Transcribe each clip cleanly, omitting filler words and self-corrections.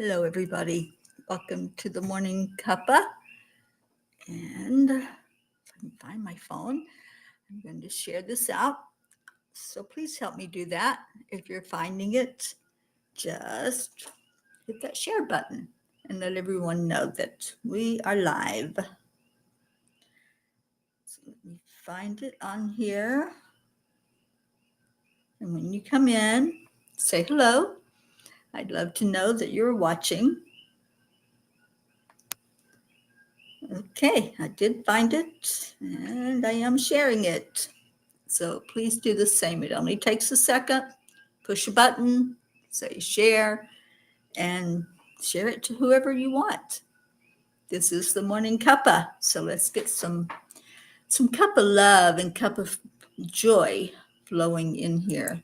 Hello, everybody. Welcome to the Morning Cuppa. And if I can find my phone, I'm going to share this out. So please help me do that. If you're finding it, just hit that share button and let everyone know that we are live. So let me find it on here. And when you come in, say hello. I'd love to know that you're watching. Okay, I did find it, and I am sharing it. So please do the same. It only takes a second. Push a button, say share, and share it to whoever you want. This is the Morning Cuppa. So let's get some cup of love and cup of joy flowing in here.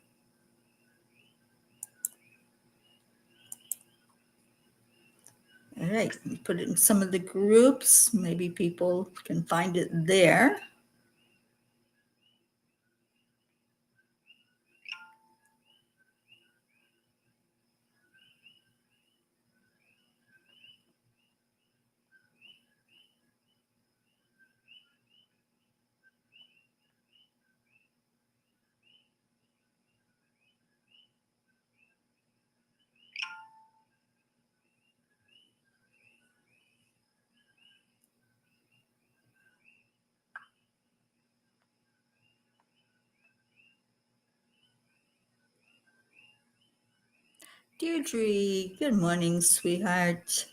All right, put it in some of the groups. Maybe people can find it there. Deirdre, good morning, sweetheart.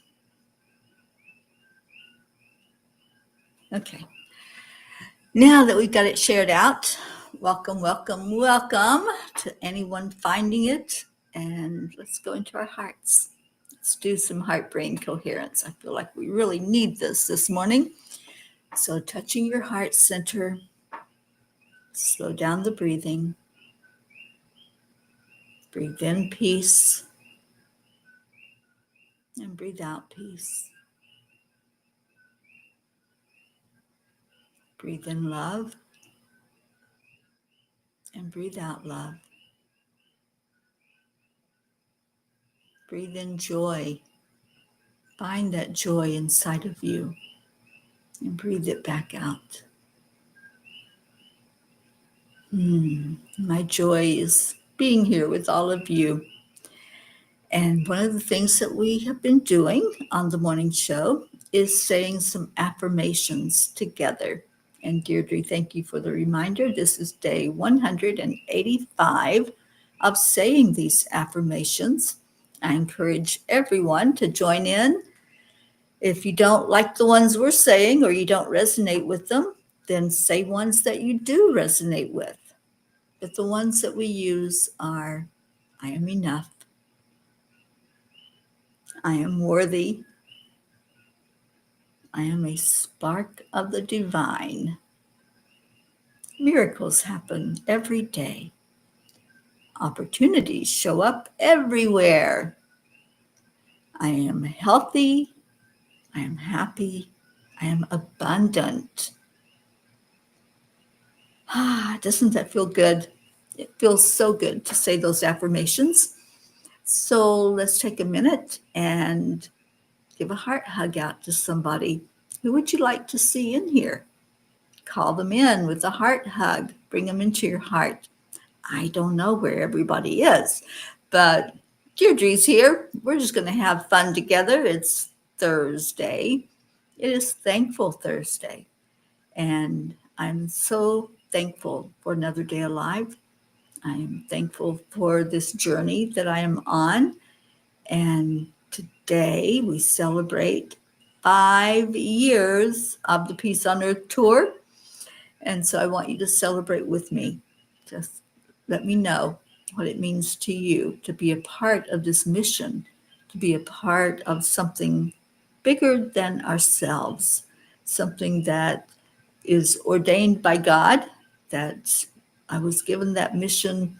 Okay. Now that we've got it shared out, welcome to anyone finding it. And let's go into our hearts. Let's do some heart-brain coherence. I feel like we really need this morning. So touching your heart center, slow down the breathing. Breathe in peace and breathe out peace. Breathe in love and breathe out love. Breathe in joy. Find that joy inside of you and breathe it back out. My joy is being here with all of you. And one of the things that we have been doing on the morning show is saying some affirmations together. And Deirdre, thank you for the reminder. This is day 185 of saying these affirmations. I encourage everyone to join in. If you don't like the ones we're saying or you don't resonate with them, then say ones that you do resonate with. But the ones that we use are, I am enough. I am worthy. I am a spark of the divine. Miracles happen every day. Opportunities show up everywhere. I am healthy. I am happy. I am abundant. Doesn't that feel good? It feels so good to say those affirmations. So let's take a minute and give a heart hug out to somebody. Who would you like to see in here? Call them in with a heart hug. Bring them into your heart. I don't know where everybody is, but Deirdre's here. We're just going to have fun together. It's Thursday. It is Thankful Thursday. And I'm so thankful for another day alive. I am thankful for this journey that I am on. And today we celebrate 5 years of the Peace on Earth tour. And so I want you to celebrate with me. Just let me know what it means to you to be a part of this mission, to be a part of something bigger than ourselves, something that is ordained by God, that I was given that mission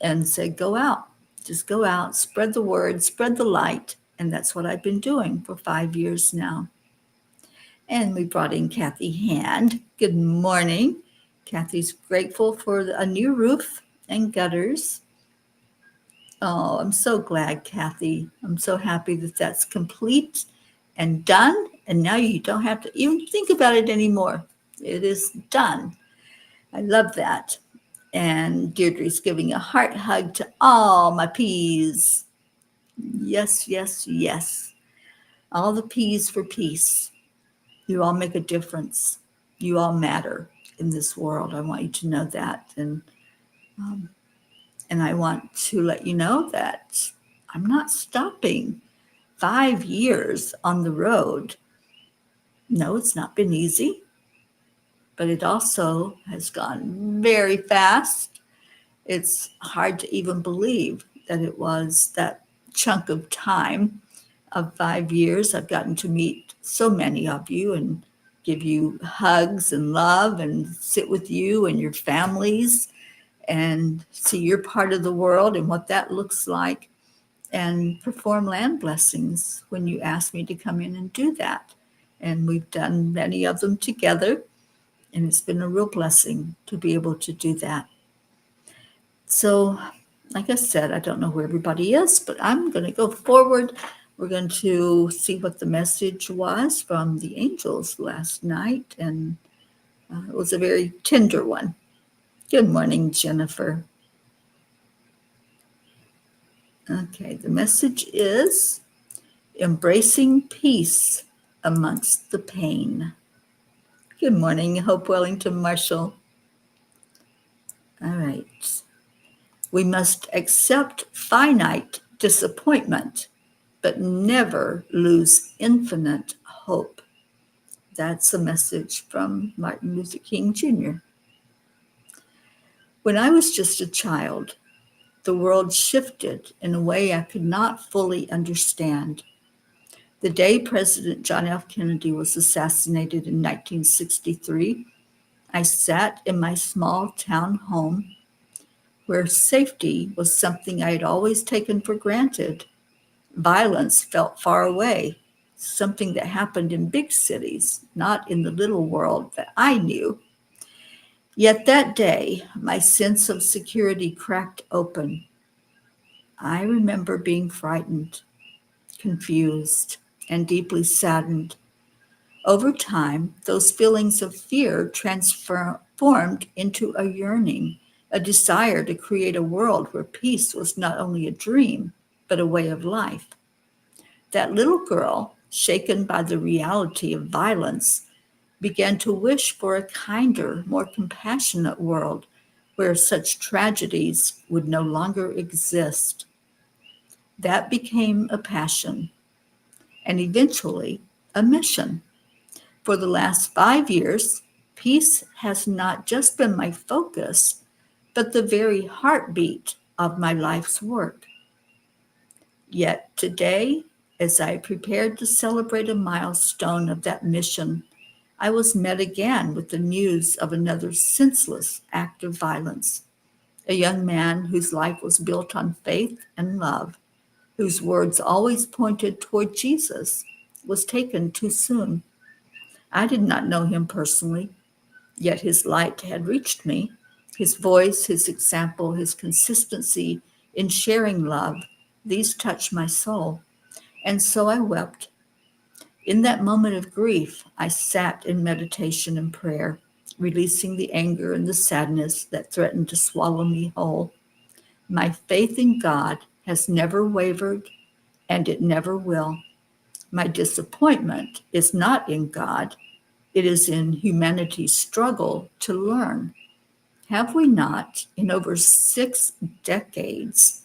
and said, go out, just go out, spread the word, spread the light. And that's what I've been doing for 5 years now. And we brought in Kathy Hand. Good morning. Kathy's grateful for a new roof and gutters. Oh, I'm so glad, Kathy. I'm so happy that that's complete and done. And now you don't have to even think about it anymore. It is done. I love that. And Deirdre's giving a heart hug to all my peas. Yes, yes, yes. All the peas for peace. You all make a difference. You all matter in this world. I want you to know that. Um, and I want to let you know that I'm not stopping. 5 years on the road. No, it's not been easy, but it also has gone very fast. It's hard to even believe that it was that chunk of time of 5 years. I've gotten to meet so many of you and give you hugs and love and sit with you and your families and see your part of the world and what that looks like and perform land blessings when you ask me to come in and do that. And we've done many of them together, and it's been a real blessing to be able to do that. So, like I said, I don't know where everybody is, but I'm going to go forward. We're going to see what the message was from the angels last night, and it was a very tender one. Good morning, Jennifer. Okay, the message is embracing peace amongst the pain. Good morning, Hope Wellington Marshall. All right. We must accept finite disappointment, but never lose infinite hope. That's a message from Martin Luther King Jr. When I was just a child, the world shifted in a way I could not fully understand. The day President John F. Kennedy was assassinated in 1963, I sat in my small town home where safety was something I had always taken for granted. Violence felt far away, something that happened in big cities, not in the little world that I knew. Yet that day, my sense of security cracked open. I remember being frightened, confused, and deeply saddened. Over time, those feelings of fear transformed into a yearning, a desire to create a world where peace was not only a dream, but a way of life. That little girl, shaken by the reality of violence, began to wish for a kinder, more compassionate world where such tragedies would no longer exist. That became a passion and eventually a mission. For the last 5 years, peace has not just been my focus, but the very heartbeat of my life's work. Yet today, as I prepared to celebrate a milestone of that mission, I was met again with the news of another senseless act of violence. A young man whose life was built on faith and love, whose words always pointed toward Jesus, was taken too soon. I did not know him personally, yet his light had reached me. His voice, his example, his consistency in sharing love, these touched my soul. And so I wept. In that moment of grief, I sat in meditation and prayer, releasing the anger and the sadness that threatened to swallow me whole. My faith in God has never wavered, and it never will. My disappointment is not in God, it is in humanity's struggle to learn. Have we not, in over 6 decades,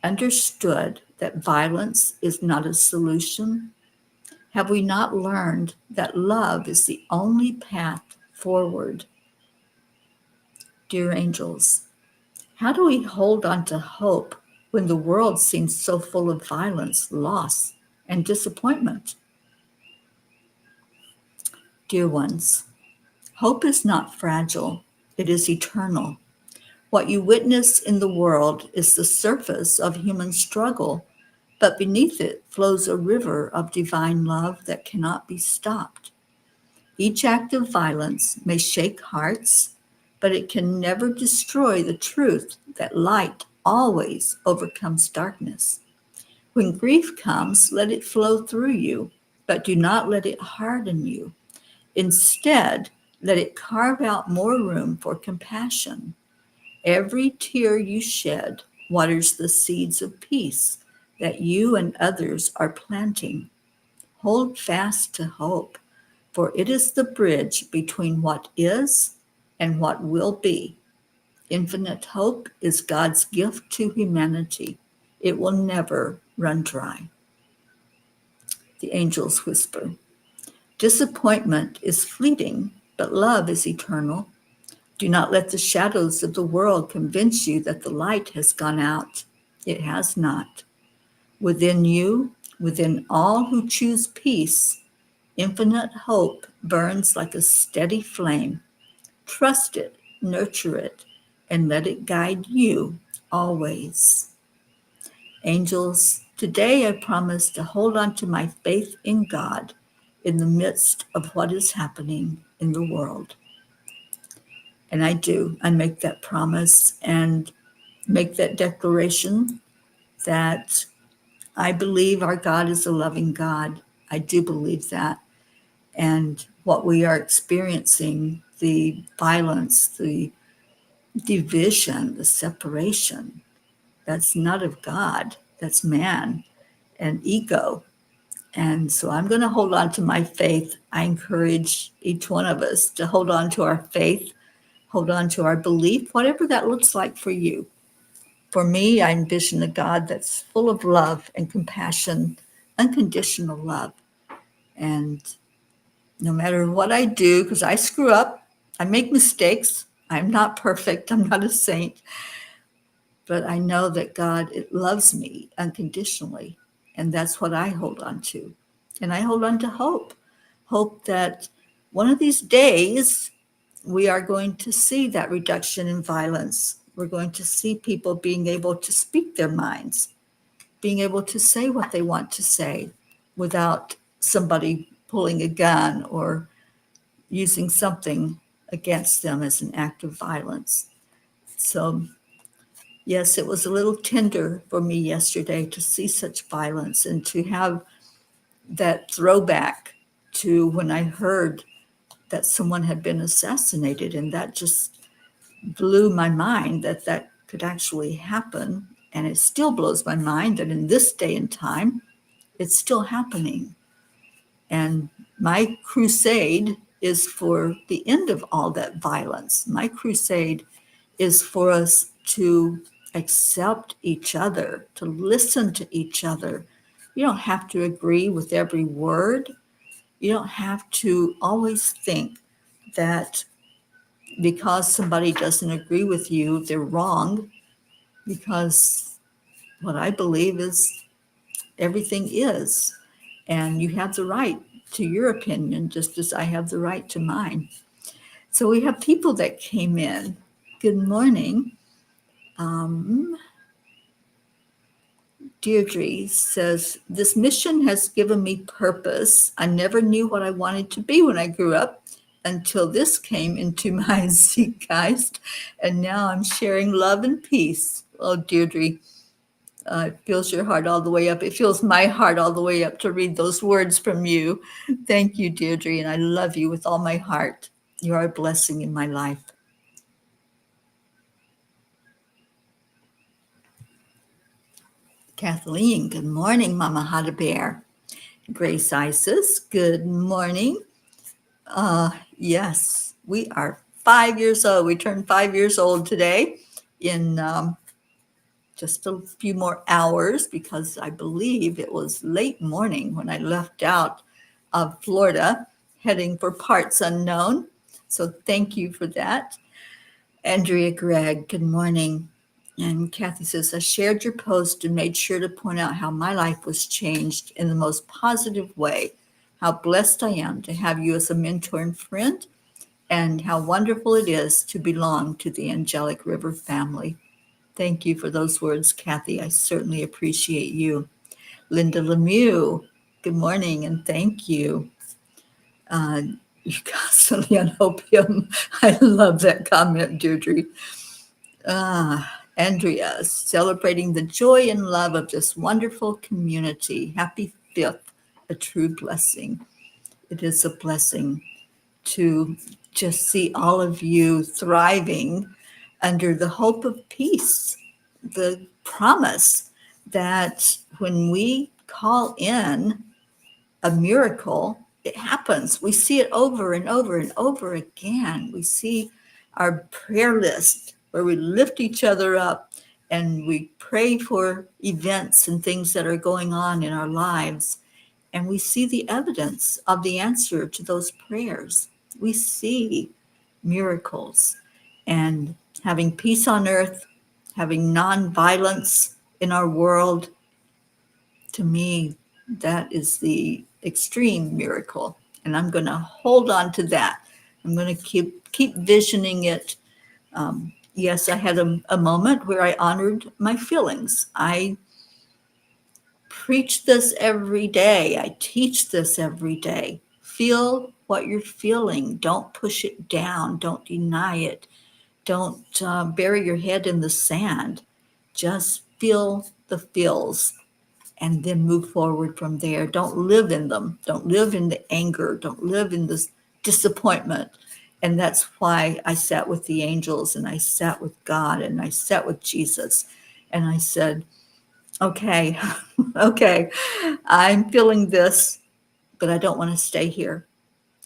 understood that violence is not a solution? Have we not learned that love is the only path forward? Dear angels, how do we hold on to hope when the world seems so full of violence, loss, and disappointment? Dear ones, hope is not fragile, it is eternal. What you witness in the world is the surface of human struggle, but beneath it flows a river of divine love that cannot be stopped. Each act of violence may shake hearts, but it can never destroy the truth that light always overcomes darkness. When grief comes, let it flow through you, but do not let it harden you. Instead, let it carve out more room for compassion. Every tear you shed waters the seeds of peace that you and others are planting. Hold fast to hope, for it is the bridge between what is and what will be. Infinite hope is God's gift to humanity. It will never run dry. The angels whisper. Disappointment is fleeting, but love is eternal. Do not let the shadows of the world convince you that the light has gone out. It has not. Within you, within all who choose peace, infinite hope burns like a steady flame. Trust it, nurture it, and let it guide you always. Angels, today I promise to hold on to my faith in God in the midst of what is happening in the world. And I do. I make that promise and make that declaration that I believe our God is a loving God. I do believe that. And what we are experiencing, the violence, the division, the separation, that's not of God, that's man and ego. And so I'm going to hold on to my faith. I encourage each one of us to hold on to our faith, hold on to our belief, whatever that looks like for you. For me, I envision a God that's full of love and compassion, unconditional love. And no matter what I do, because I screw up, I make mistakes, I'm not perfect, I'm not a saint, but I know that God loves me unconditionally. And that's what I hold on to. And I hold on to hope that one of these days we are going to see that reduction in violence. We're going to see people being able to speak their minds, being able to say what they want to say without somebody pulling a gun or using something against them as an act of violence. So, yes, it was a little tender for me yesterday to see such violence and to have that throwback to when I heard that someone had been assassinated. And that just blew my mind that that could actually happen. And it still blows my mind that in this day and time, it's still happening. And my crusade is for the end of all that violence. My crusade is for us to accept each other, to listen to each other. You don't have to agree with every word. You don't have to always think that because somebody doesn't agree with you, they're wrong. Because what I believe is everything is. And you have the right to your opinion, just as I have the right to mine. So we have people that came in. Good morning. Deirdre says, this mission has given me purpose. I never knew what I wanted to be when I grew up until this came into my zeitgeist. And now I'm sharing love and peace. Oh, Deirdre, it fills your heart all the way up. It fills my heart all the way up to read those words from you. Thank you, Deirdre, and I love you with all my heart. You are a blessing in my life. Kathleen, good morning, Mama Hada Bear. Grace Isis, good morning. Yes, we are 5 years old. We turned 5 years old today in just a few more hours because I believe it was late morning when I left out of Florida heading for parts unknown. So thank you for that. Andrea Gregg, good morning. And Kathy says, I shared your post and made sure to point out how my life was changed in the most positive way, how blessed I am to have you as a mentor and friend, and how wonderful it is to belong to the Angelic River family. Thank you for those words, Kathy. I certainly appreciate you. Linda Lemieux, good morning and thank you. You constantly on opium. I love that comment, Deirdre. Andrea, celebrating the joy and love of this wonderful community. Happy 5th, a true blessing. It is a blessing to just see all of you thriving under the hope of peace, the promise that when we call in a miracle, it happens. We see it over and over and over again. We see our prayer list where we lift each other up and we pray for events and things that are going on in our lives. And we see the evidence of the answer to those prayers. We see miracles and having peace on earth, having nonviolence in our world. To me, that is the extreme miracle. And I'm going to hold on to that. I'm going to keep visioning it. Yes, I had a moment where I honored my feelings. I preach this every day. I teach this every day. Feel what you're feeling. Don't push it down. Don't deny it. Don't bury your head in the sand. Just feel the feels and then move forward from there. Don't live in them. Don't live in the anger. Don't live in this disappointment. And that's why I sat with the angels and I sat with God and I sat with Jesus. And I said, okay, okay, I'm feeling this, but I don't want to stay here.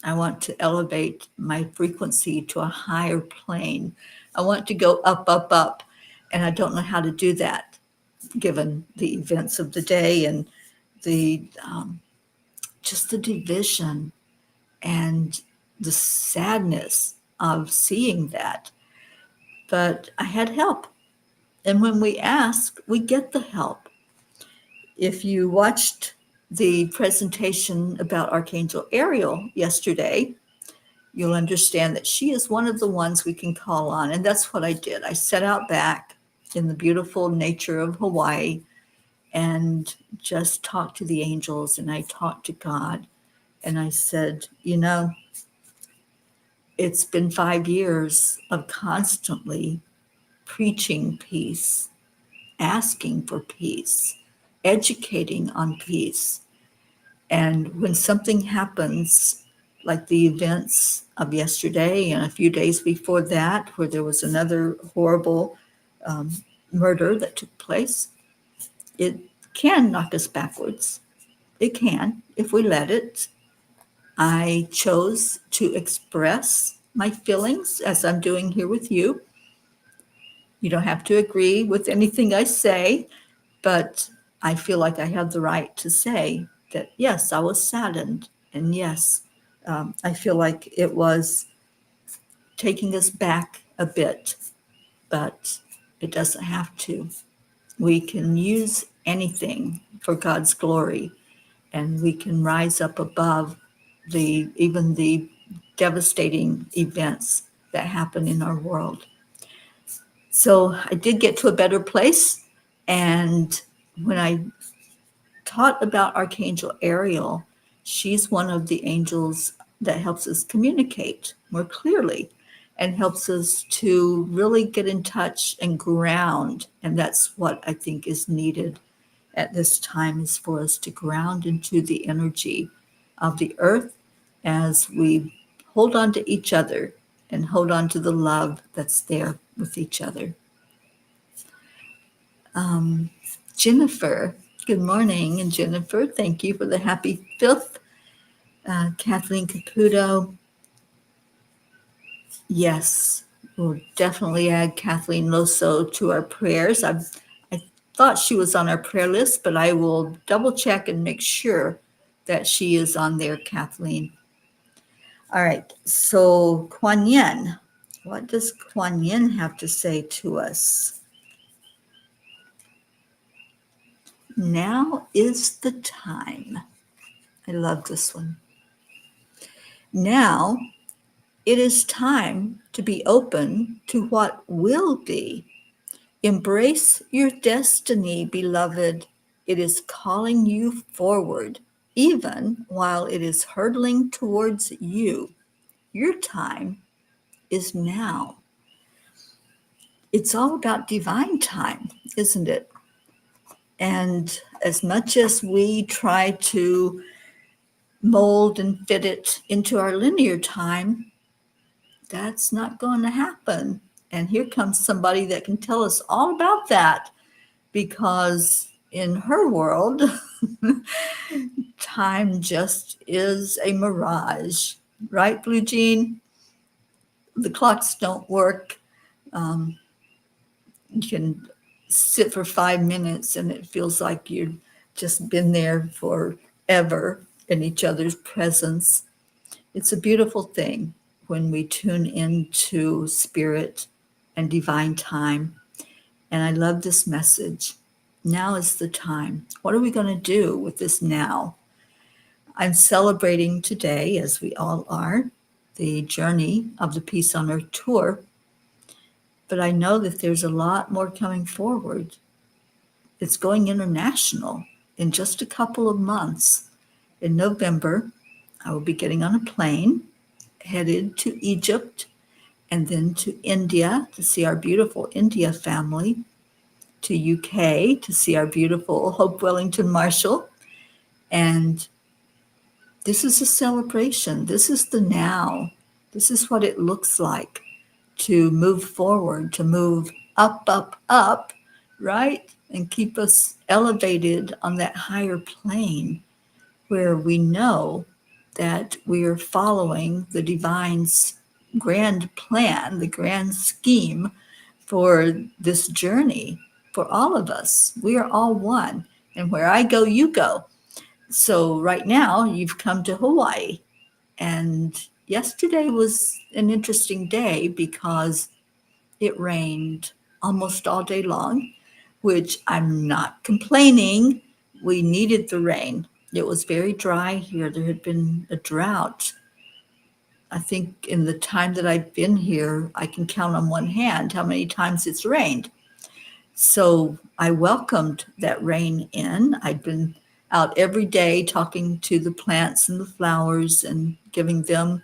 I want to elevate my frequency to a higher plane. I want to go up, up, up. And I don't know how to do that given the events of the day and the just the division and the sadness of seeing that. But I had help. And when we ask, we get the help. If you watched the presentation about Archangel Ariel yesterday, you'll understand that she is one of the ones we can call on. And that's what I did. I set out back in the beautiful nature of Hawaii and just talked to the angels and I talked to God. And I said, it's been 5 years of constantly preaching peace, asking for peace, educating on peace. And when something happens, like the events of yesterday and a few days before that, where there was another horrible murder that took place, it can knock us backwards. It can, if we let it. I chose to express my feelings as I'm doing here with you. You don't have to agree with anything I say, but I feel like I have the right to say that, yes, I was saddened. And yes, I feel like it was taking us back a bit, but it doesn't have to. We can use anything for God's glory, and we can rise up above even the devastating events that happen in our world. So I did get to a better place. And when I taught about Archangel Ariel, she's one of the angels that helps us communicate more clearly and helps us to really get in touch and ground. And that's what I think is needed at this time, is for us to ground into the energy of the earth as we hold on to each other and hold on to the love that's there with each other. Jennifer, good morning. And Jennifer, thank you for the happy 5th. Kathleen Caputo, yes, we'll definitely add Kathleen Loso to our prayers. I thought she was on our prayer list, but I will double check and make sure that she is on there, Kathleen. All right, so Kuan Yin, what does Kuan Yin have to say to us? Now is the time. I love this one. Now it is time to be open to what will be. Embrace your destiny, beloved. It is calling you forward, even while it is hurtling towards you. Your time is now. It's all about divine time, isn't it? And as much as we try to mold and fit it into our linear time, that's not going to happen. And here comes somebody that can tell us all about that, because in her world, time just is a mirage, right, Blue Jean? The clocks don't work. Um, you can sit for 5 minutes and it feels like you've just been there forever in each other's presence. It's a beautiful thing when we tune into spirit and divine time. And I love this message. Now is the time. What are we going to do with this now? I'm celebrating today, as we all are, the journey of the Peace on Earth tour. But I know that there's a lot more coming forward. It's going international in just a couple of months. In November, I will be getting on a plane headed to Egypt and then to India to see our beautiful India family, to UK to see our beautiful Hope Wellington Marshall. And this is a celebration. This is the now. This is what it looks like to move forward, to move up, up, up, right? And keep us elevated on that higher plane where we know that we are following the divine's grand plan, the grand scheme for this journey for all of us. We are all one. And where I go, you go. So right now, you've come to Hawaii. And yesterday was an interesting day because it rained almost all day long, which I'm not complaining. We needed the rain. It was very dry here. There had been a drought. I think in the time that I've been here, I can count on one hand how many times it's rained. So I welcomed that rain in. I'd been out every day talking to the plants and the flowers and giving them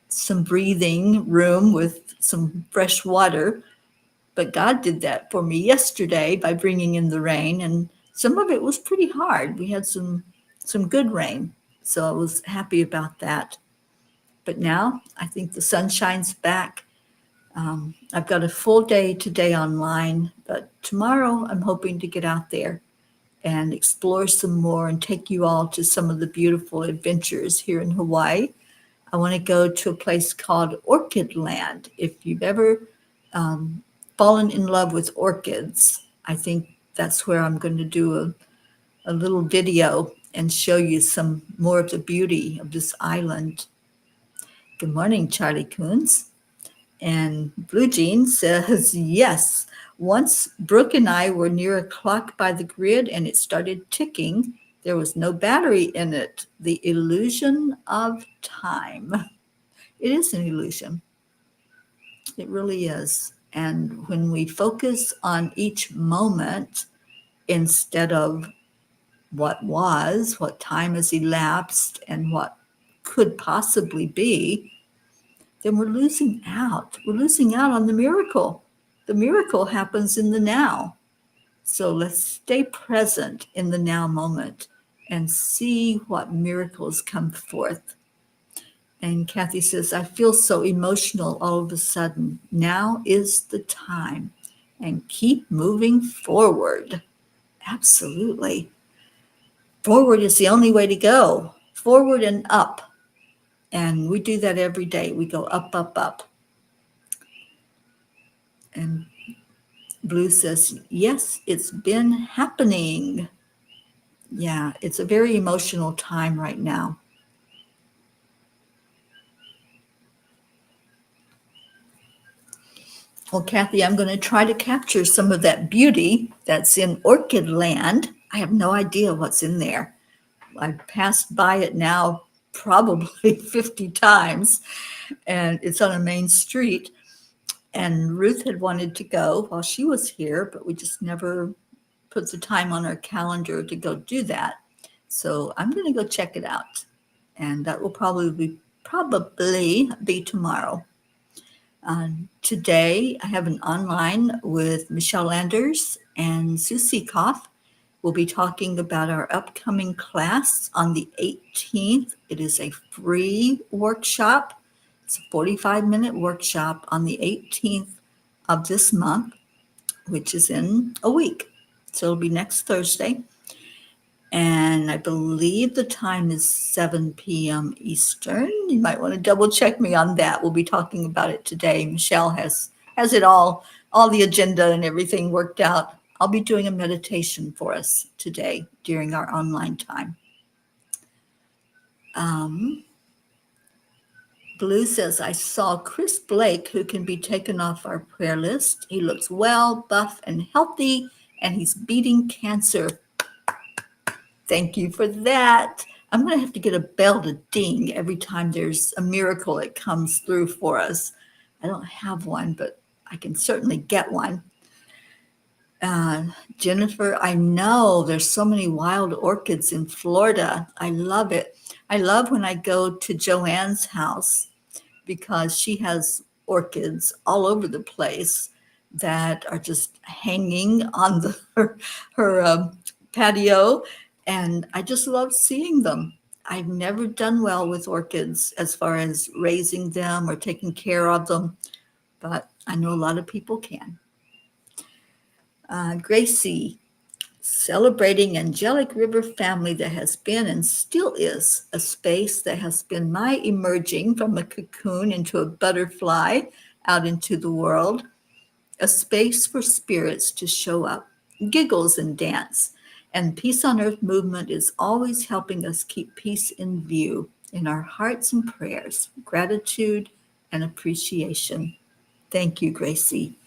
some breathing room with some fresh water. But God did that for me yesterday by bringing in the rain, and some of it was pretty hard. We had some good rain, so I was happy about that. But now I think the sun shines back. I've got a full day today online, but tomorrow I'm hoping to get out there and explore some more and take you all to some of the beautiful adventures here in Hawaii. I want to go to a place called Orchid Land. If you've ever fallen in love with orchids, I think that's where I'm going to do a little video and show you some more of the beauty of this island. Good morning, Charlie Coons. And Blue Jean says, yes, once Brooke and I were near a clock by the grid and it started ticking. There was no battery in it. The illusion of time. It is an illusion. It really is. And when we focus on each moment instead of what was, what time has elapsed, and what could possibly be, then we're losing out. We're losing out on the miracle. The miracle happens in the now. So let's stay present in the now moment and see what miracles come forth. And Kathy says, I feel so emotional all of a sudden. Now is the time. And keep moving forward. Absolutely. Forward is the only way to go. Forward and up. And we do that every day. We go up, up, up. And Blue says, yes, it's been happening. Yeah, it's a very emotional time right now. Well, Kathy, I'm going to try to capture some of that beauty that's in Orchid Land. I have no idea what's in there. I've passed by it now probably 50 times, and it's on a main street. And Ruth had wanted to go while she was here, but we just never put the time on our calendar to go do that. So I'm going to go check it out, and that will probably be tomorrow. Today, I have an online with Michelle Landers and Sue Seekoff. We'll be talking about our upcoming class on the 18th. It is a free workshop. It's a 45-minute workshop on the 18th of this month, which is in a week. So it'll be next Thursday. And I believe the time is 7 p.m. Eastern. You might want to double check me on that. We'll be talking about it today. Michelle has it all the agenda and everything worked out. I'll be doing a meditation for us today during our online time. Blue says, I saw Chris Blake, who can be taken off our prayer list. He looks well, buff, and healthy, and he's beating cancer. Thank you for that. I'm going to have to get a bell to ding every time there's a miracle that comes through for us. I don't have one, but I can certainly get one. Jennifer, I know there's so many wild orchids in Florida. I love it. I love when I go to Joanne's house because she has orchids all over the place that are just hanging on her patio. And I just love seeing them. I've never done well with orchids as far as raising them or taking care of them, but I know a lot of people can. Gracie, celebrating angelic river family that has been and still is a space that has been my emerging from a cocoon into a butterfly out into the world, a space for spirits to show up, giggles and dance. And Peace on Earth movement is always helping us keep peace in view in our hearts and prayers, gratitude and appreciation. Thank you, Gracie.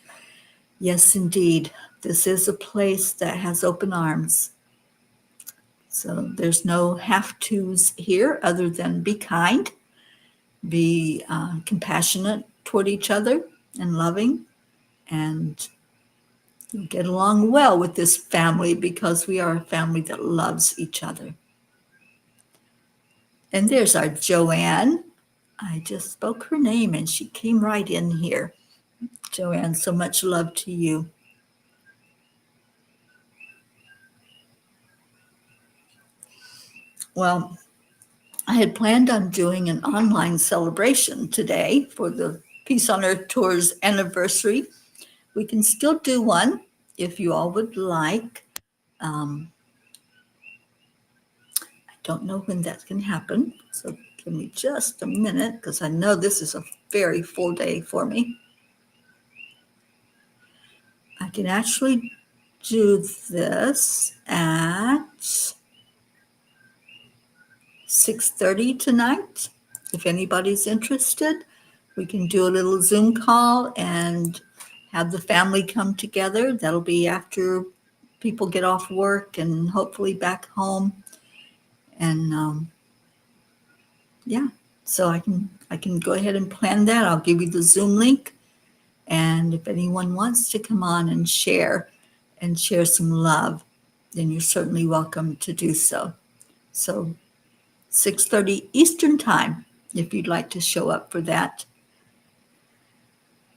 Yes, indeed. This is a place that has open arms. So there's no have-tos here other than be kind, be compassionate toward each other and loving, and you'll get along well with this family because we are a family that loves each other. And there's our Joanne. I just spoke her name and she came right in here. Joanne, so much love to you. Well, I had planned on doing an online celebration today for the Peace on Earth Tour's anniversary. We can still do one if you all would like. I don't know when that can happen, so give me just a minute because I know this is a very full day for me. I can actually do this at 6:30 tonight. If anybody's interested, we can do a little Zoom call and have the family come together. That'll be after people get off work and hopefully back home. And yeah, so I can go ahead and plan that. I'll give you the Zoom link. And if anyone wants to come on and share some love, then you're certainly welcome to do so. So 6:30 Eastern time, if you'd like to show up for that.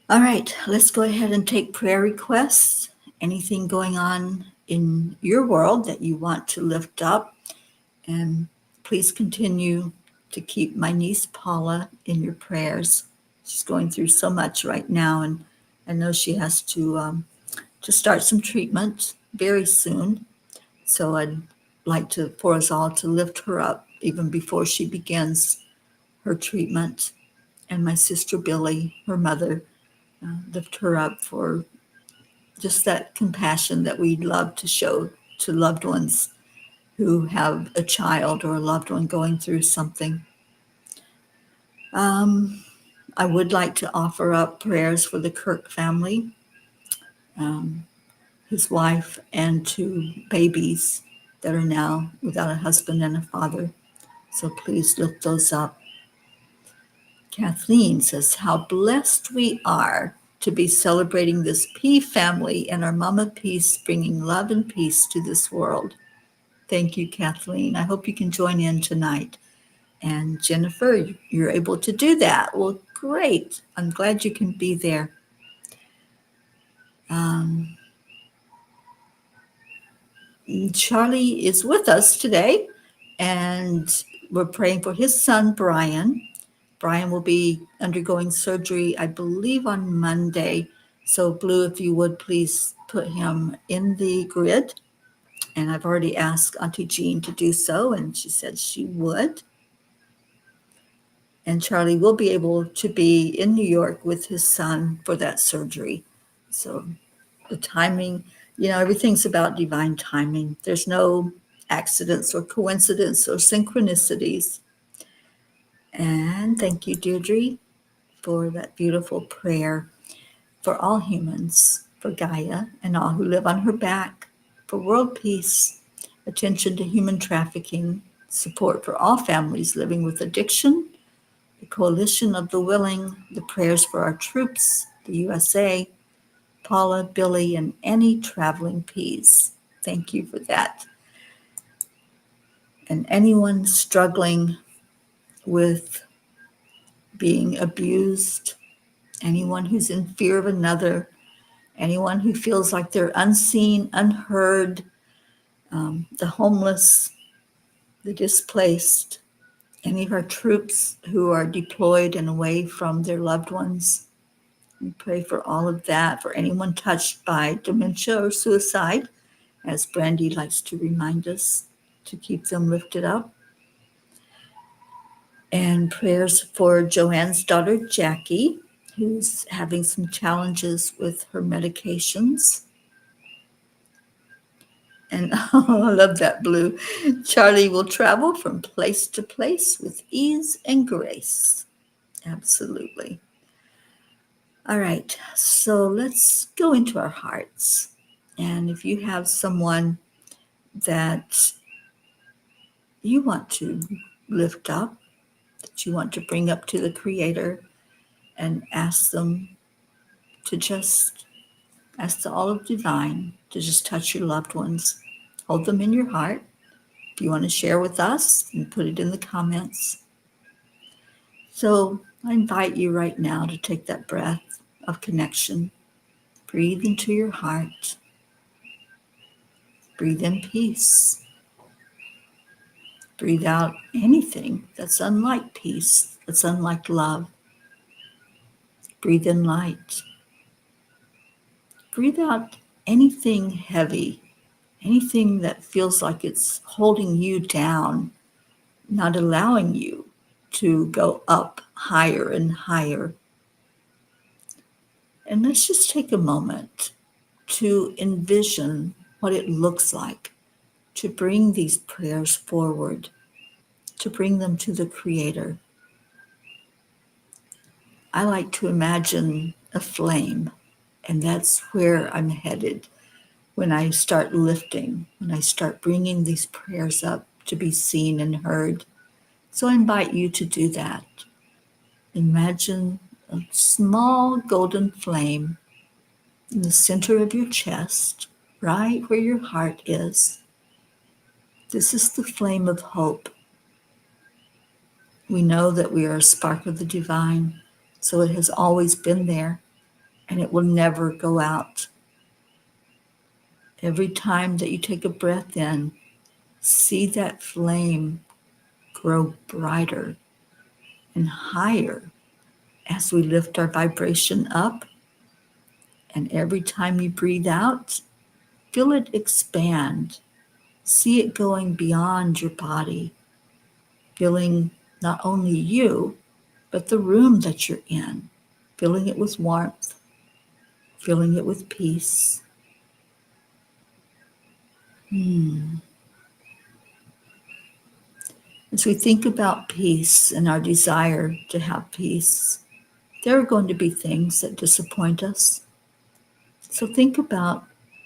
All right, let's go ahead and take prayer requests. Anything going on in your world that you want to lift up. And please continue to keep my niece Paula in your prayers. She's going through so much right now, and I know she has to start some treatment very soon. So I'd like for us all to lift her up even before she begins her treatment. And my sister Billy, her mother, lift her up for just that compassion that we'd love to show to loved ones who have a child or a loved one going through something. I would like to offer up prayers for the Kirk family, his wife, and 2 babies that are now without a husband and a father. So please lift those up. Kathleen says, how blessed we are to be celebrating this P family and our Mama Peace, bringing love and peace to this world. Thank you, Kathleen. I hope you can join in tonight. And Jennifer, you're able to do that. Well, Great. I'm glad you can be there. Charlie is with us today, and we're praying for his son, Brian. Brian will be undergoing surgery, I believe, on Monday. So, Blue, if you would please put him in the grid. And I've already asked Auntie Jean to do so, and she said she would. And Charlie will be able to be in New York with his son for that surgery. So the timing, everything's about divine timing. There's no accidents or coincidence or synchronicities. And thank you, Deirdre, for that beautiful prayer for all humans, for Gaia and all who live on her back, for world peace, attention to human trafficking, support for all families living with addiction, the coalition of the willing, the prayers for our troops, the USA, Paula, Billy, and any traveling peas. Thank you for that. And anyone struggling with being abused, anyone who's in fear of another, anyone who feels like they're unseen, unheard, the homeless, the displaced, any of our troops who are deployed and away from their loved ones. We pray for all of that, for anyone touched by dementia or suicide, as Brandy likes to remind us to keep them lifted up. And prayers for Joanne's daughter, Jackie, who's having some challenges with her medications. And oh, I love that, Blue. Charlie will travel from place to place with ease and grace. Absolutely. All right, so let's go into our hearts. And if you have someone that you want to lift up, that you want to bring up to the Creator, and ask them to just ask the all of divine to just touch your loved ones. Hold them in your heart. If you want to share with us, and put it in the comments. So I invite you right now to take that breath of connection. Breathe into your heart. Breathe in peace. Breathe out anything that's unlike peace, that's unlike love. Breathe in light. Breathe out anything heavy, anything that feels like it's holding you down, not allowing you to go up higher and higher. And let's just take a moment to envision what it looks like to bring these prayers forward, to bring them to the Creator. I like to imagine a flame, and that's where I'm headed when I start lifting, when I start bringing these prayers up to be seen and heard. So I invite you to do that. Imagine a small golden flame in the center of your chest, right where your heart is. This is the flame of hope. We know that we are a spark of the divine, so it has always been there, and it will never go out. Every time that you take a breath in, see that flame grow brighter and higher as we lift our vibration up. And every time you breathe out, feel it expand. See it going beyond your body, filling not only you, but the room that you're in, filling it with warmth, filling it with peace. As we think about peace and our desire to have peace, there are going to be things that disappoint us. So think about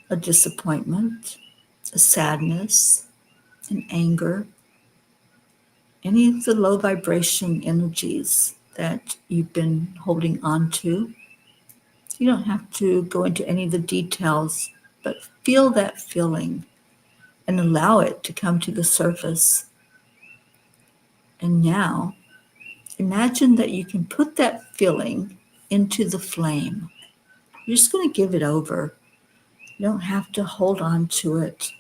a disappointment, a sadness, an anger, any of the low vibration energies that you've been holding on to. You don't have to go into any of the details, but feel that feeling and allow it to come to the surface. And now, imagine that you can put that feeling into the flame. You're just going to give it over. You don't have to hold on to it.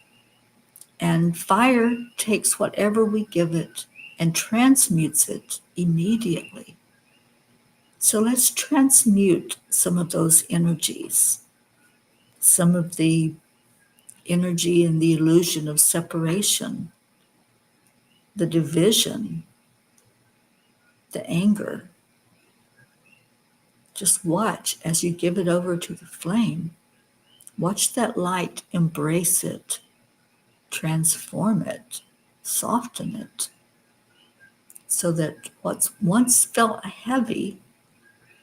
And fire takes whatever we give it and transmutes it immediately. So let's transmute some of those energies, some of the energy and the illusion of separation, the division, the anger. Just watch as you give it over to the flame. Watch that light embrace it, transform it, soften it, so that what once felt heavy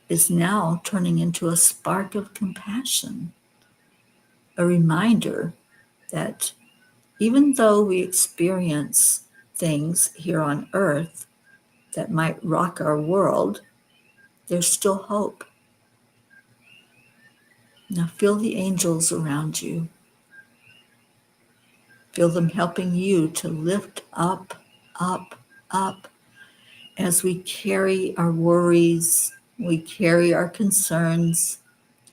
is now turning into a spark of compassion, a reminder that even though we experience things here on earth that might rock our world, there's still hope. Now feel the angels around you. Feel them helping you to lift up, up, up as we carry our worries, we carry our concerns,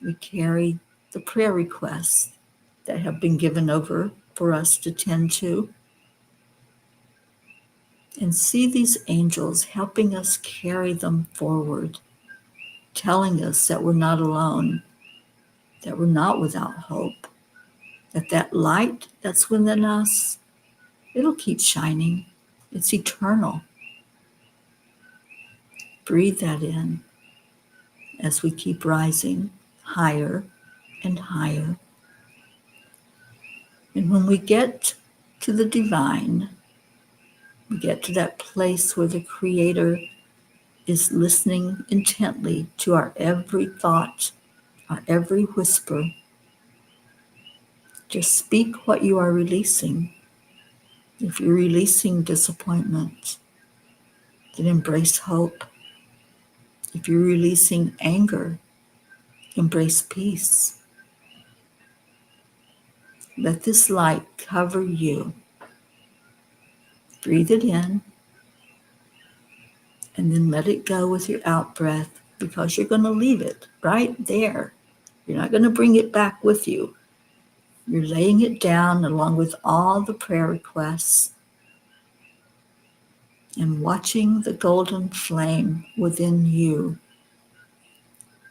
we carry the prayer requests that have been given over for us to tend to. And see these angels helping us carry them forward, telling us that we're not alone, that we're not without hope, that light that's within us, it'll keep shining. It's eternal. Breathe that in as we keep rising higher and higher. And when we get to the divine, we get to that place where the Creator is listening intently to our every thought, our every whisper. Just speak what you are releasing. If you're releasing disappointment, then embrace hope. If you're releasing anger, embrace peace. Let this light cover you. Breathe it in, and then let it go with your out breath, because you're going to leave it right there. You're not going to bring it back with you. You're laying it down along with all the prayer requests and watching the golden flame within you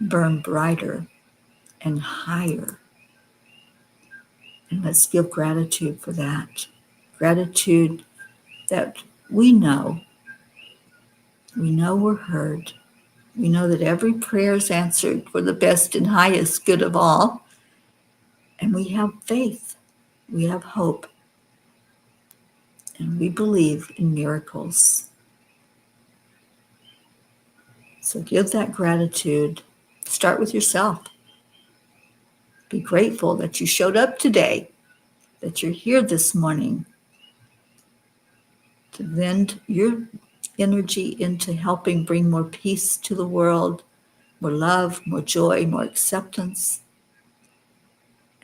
burn brighter and higher. And let's give gratitude for that. Gratitude that we know we're heard. We know that every prayer is answered for the best and highest good of all. And we have faith. We have hope. And we believe in miracles. So give that gratitude. Start with yourself. Be grateful that you showed up today, that you're here this morning, to lend your energy into helping bring more peace to the world, more love, more joy, more acceptance.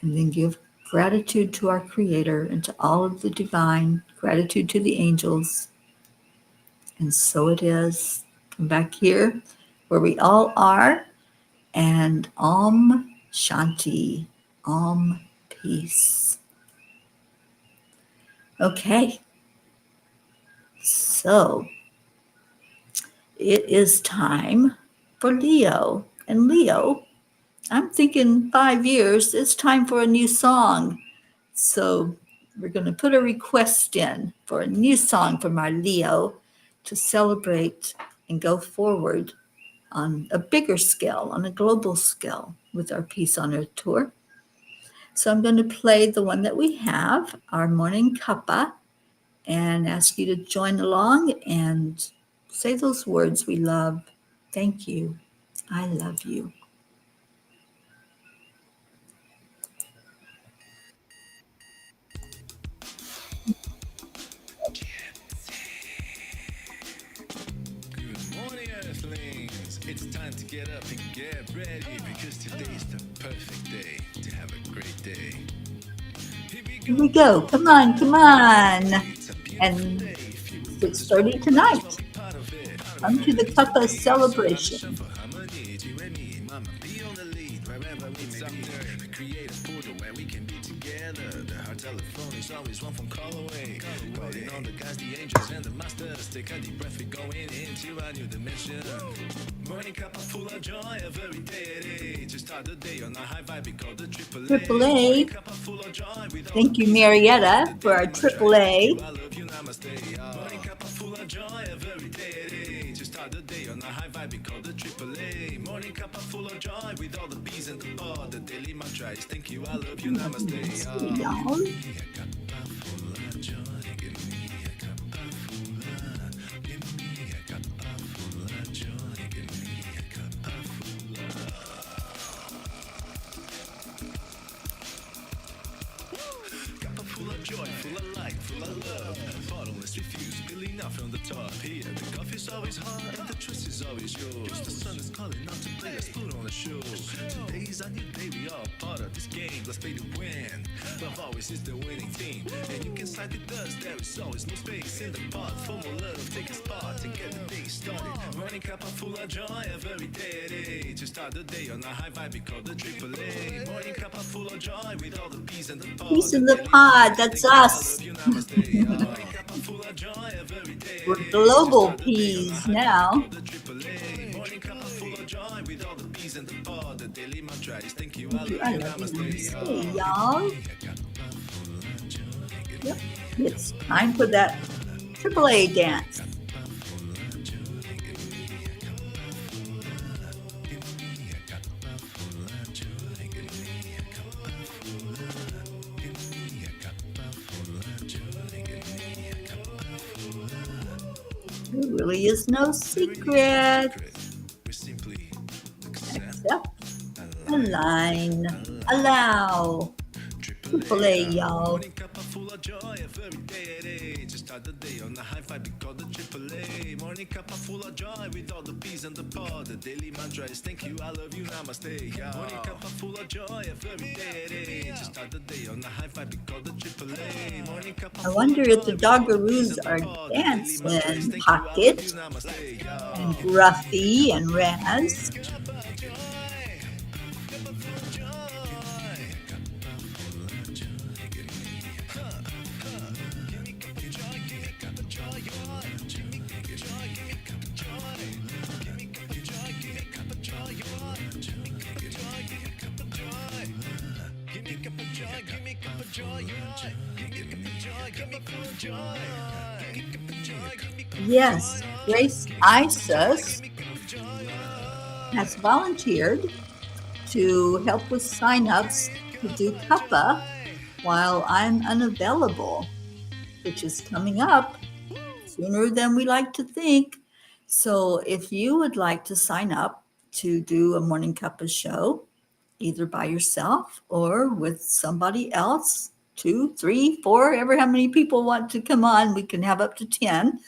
And then give gratitude to our Creator and to all of the divine, gratitude to the angels. And so it is. Come back here where we all are, and Om Shanti, Om Peace. Okay, so it is time for Leo. And Leo, I'm thinking 5 years, it's time for a new song. So we're going to put a request in for a new song from our Leo to celebrate and go forward on a bigger scale, on a global scale with our Peace on Earth tour. So I'm going to play the one that we have, our Morning Cuppa, and ask you to join along and say those words we love. Thank you. I love you. Good morning, Earthlings. It's time to get up and get ready, because today's the perfect day to have a great day. Here we go. Come on. It's a beautiful And day. Feel 6:30 tonight. part of it. Come to the Cuppa celebration. harmony, mama, be on the lead wherever we may be. Create a portal where we can be together. The heart telephone is always one phone call away. Calling on the guys, the angels, and the masters. Take a deep breath, we're going into a new dimension. Morning cup full of joy every day. To start the day on a high vibe, we call the triple A. Triple A. Thank you, Marietta, for our Triple A. I love you, namaste. Morning cup full of joy every day. To start the day on a high vibe, we call the triple A. Morning cup full of joy with all the bees and the pod. The daily mantra is thank you, I love you, namaste. Y'all. Full of joy, full of light, full of love. Bottomless refuse, spilling out from the top. Here, the coffee's always hot and the trust is always yours. The sun is calling out to play, let's put on a show. Today's a new day, we all part of this game. Let's play to win. Love always is the winning team. And you can side with us, there is always no space in the pot. For more love, take a spot and get the day started. Morning cup full of joy every day. To start the day on a high vibe, we call the triple A. Morning cup full of joy with all the peas and the pod. Peace in the pod, that's us. We're global peas now. Thank you, I love you, namaste, y'all. Yep, it's time for that Triple A dance. There really is no secret except align, allow. Triple A, y'all. Start the day on the high five, we call the triple A. Morning cup full of joy with all the peas and the pod. The daily mantra is thank you, I love you, namaste. Morning cup full of joy every day. To start the day on the high five, we call the triple A. Morning cup. I wonder if the Doggaroos are dancing Pocket and Gruffy and Raz. Yes, Grace Isis has volunteered to help with sign-ups to do Cuppa while I'm unavailable, which is coming up sooner than we like to think. So if you would like to sign up to do a Morning Cuppa show, either by yourself or with somebody else, 2, 3, 4, ever how many people want to come on, we can have up to 10.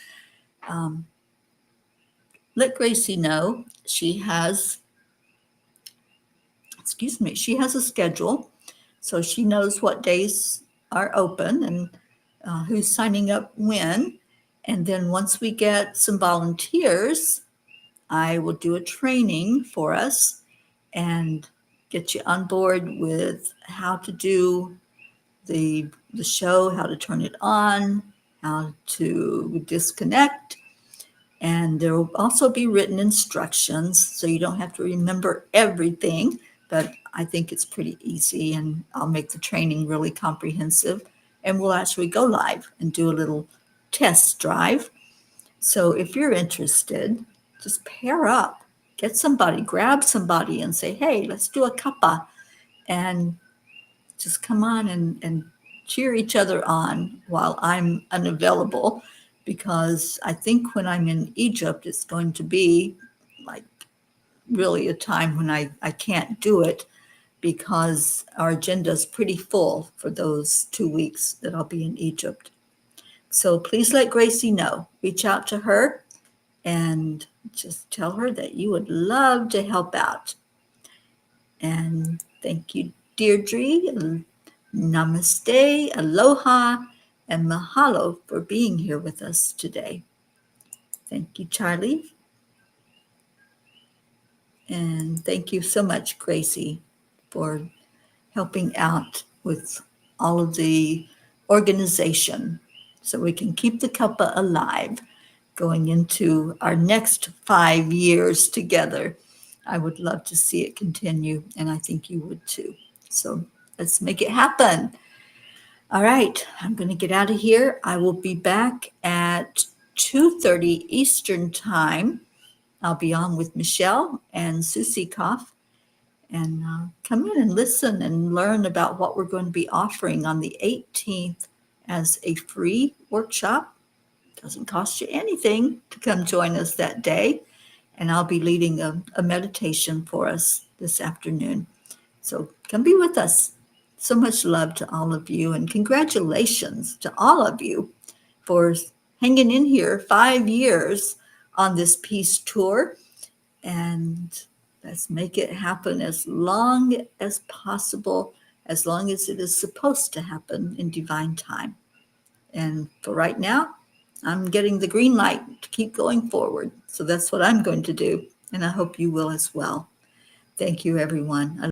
Let Gracie know. She has a schedule, so she knows what days are open and who's signing up when. And then once we get some volunteers, I will do a training for us and get you on board with how to do the show, how to turn it on, how to disconnect. And there will also be written instructions, so you don't have to remember everything, but I think it's pretty easy, and I'll make the training really comprehensive, and we'll actually go live and do a little test drive. So if you're interested, just pair up, get somebody, grab somebody and say, hey, let's do a cuppa, and just come on and cheer each other on while I'm unavailable, because I think when I'm in Egypt, it's going to be like really a time when I can't do it, because our agenda is pretty full for those 2 weeks that I'll be in Egypt. So please let Gracie know. Reach out to her and just tell her that you would love to help out. And thank you, Deirdre. Namaste, aloha, and mahalo for being here with us today. Thank you, Charlie. And thank you so much, Gracie, for helping out with all of the organization so we can keep the cuppa alive going into our next 5 years together. I would love to see it continue, and I think you would too. So let's make it happen. All right, I'm going to get out of here. I will be back at 2:30 Eastern Time. I'll be on with Michelle and Susie Koff, and come in and listen and learn about what we're going to be offering on the 18th as a free workshop. Doesn't cost you anything to come join us that day. And I'll be leading a meditation for us this afternoon. So come be with us. So much love to all of you, and congratulations to all of you for hanging in here 5 years on this peace tour. And let's make it happen as long as possible, as long as it is supposed to happen in divine time. And for right now, I'm getting the green light to keep going forward. So that's what I'm going to do. And I hope you will as well. Thank you, everyone.